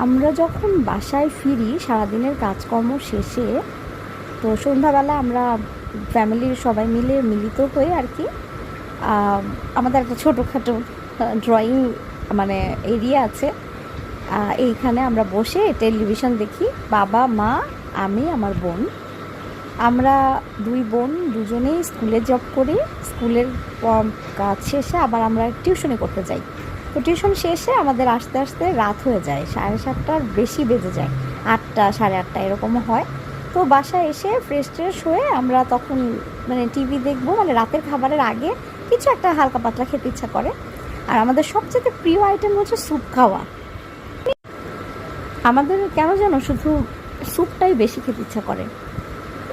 আমরা যখন বাসায় ফিরি সারাদিনের কাজকর্ম শেষে, তো সন্ধ্যাবেলা আমরা ফ্যামিলির সবাই মিলে মিলিত হয়ে আর কি আমাদের একটা ছোটোখাটো ড্রয়িং মানে এরিয়া আছে। এইখানে আমরা বসে টেলিভিশন দেখি, বাবা, মা, আমি, আমার বোন। আমরা দুই বোন দুজনেই স্কুলে জব করি। স্কুলের কাজ শেষে আবার আমরা টিউশনি করতে যাই। তো টিউশন শেষে আমাদের আস্তে আস্তে রাত হয়ে যায়, 7:30টার বেশি বেজে যায়, 8টা 8:30 এরকমও হয়। তো বাসায় এসে ফ্রেশ ট্রেশ হয়ে আমরা তখন মানে টিভি দেখবো, মানে রাতের খাবারের আগে কিছু একটা হালকা পাতলা খেতে ইচ্ছা করে। আর আমাদের সবচেয়ে প্রিয় আইটেম হচ্ছে স্যুপ খাওয়া। আমাদের কেন যেন শুধু স্যুপটাই বেশি খেতে ইচ্ছা করে।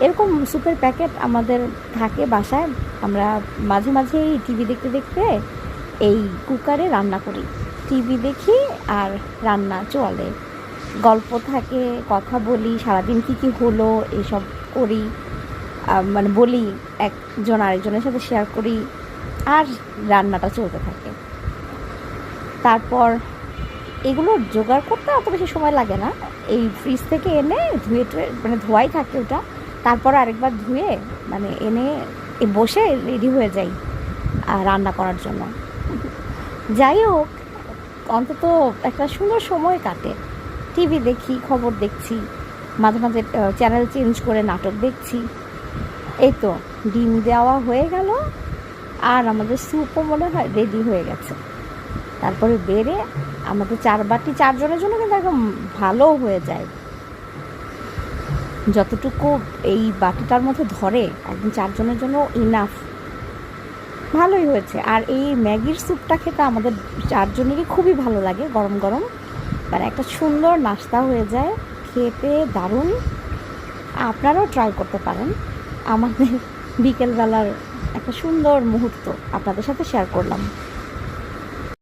এরকম স্যুপের প্যাকেট আমাদের থাকে বাসায়। আমরা মাঝে মাঝেই টিভি দেখতে দেখতে এই কুকারে রান্না করি। টিভি দেখি আর রান্না চলে, গল্প থাকে, কথা বলি, সারাদিন কী কী হলো এইসব করি, মানে বলি, একজন আরেকজনের সাথে শেয়ার করি, আর রান্নাটা চলতে থাকে। তারপর এগুলো জোগাড় করতে অত বেশি সময় লাগে না। এই ফ্রিজ থেকে এনে ধুয়ে টুয়ে মানে ধোয়াই থাকে ওটা, তারপর আরেকবার ধুয়ে মানে এনে বসে রেডি হয়ে যাই রান্না করার জন্য। যাই হোক, অন্তত একটা সুন্দর সময় কাটে। টিভি দেখি, খবর দেখছি, মাঝে মাঝে চ্যানেল চেঞ্জ করে নাটক দেখছি। এই তো ডিম দেওয়া হয়ে গেল, আর আমাদের স্যুপও মনে হয় রেডি হয়ে গেছে। তারপরে বেড়ে আমাদের 4 বাটি 4 জনের জন্য কিন্তু একদম ভালো হয়ে যায়। যতটুকু এই বাটিটার মধ্যে ধরে একদম 4 জনের জন্য ইনাফ, ভালোই হয়েছে। আর এই ম্যাগির স্যুপটা খেতে আমাদের 4 জনেরই খুবই ভালো লাগে, গরম গরম, মানে একটা সুন্দর নাস্তা হয়ে যায়, খেতে দারুণ। আপনারাও ট্রাই করতে পারেন। আমাদের বিকেলবেলার একটা সুন্দর মুহূর্ত আপনাদের সাথে শেয়ার করলাম।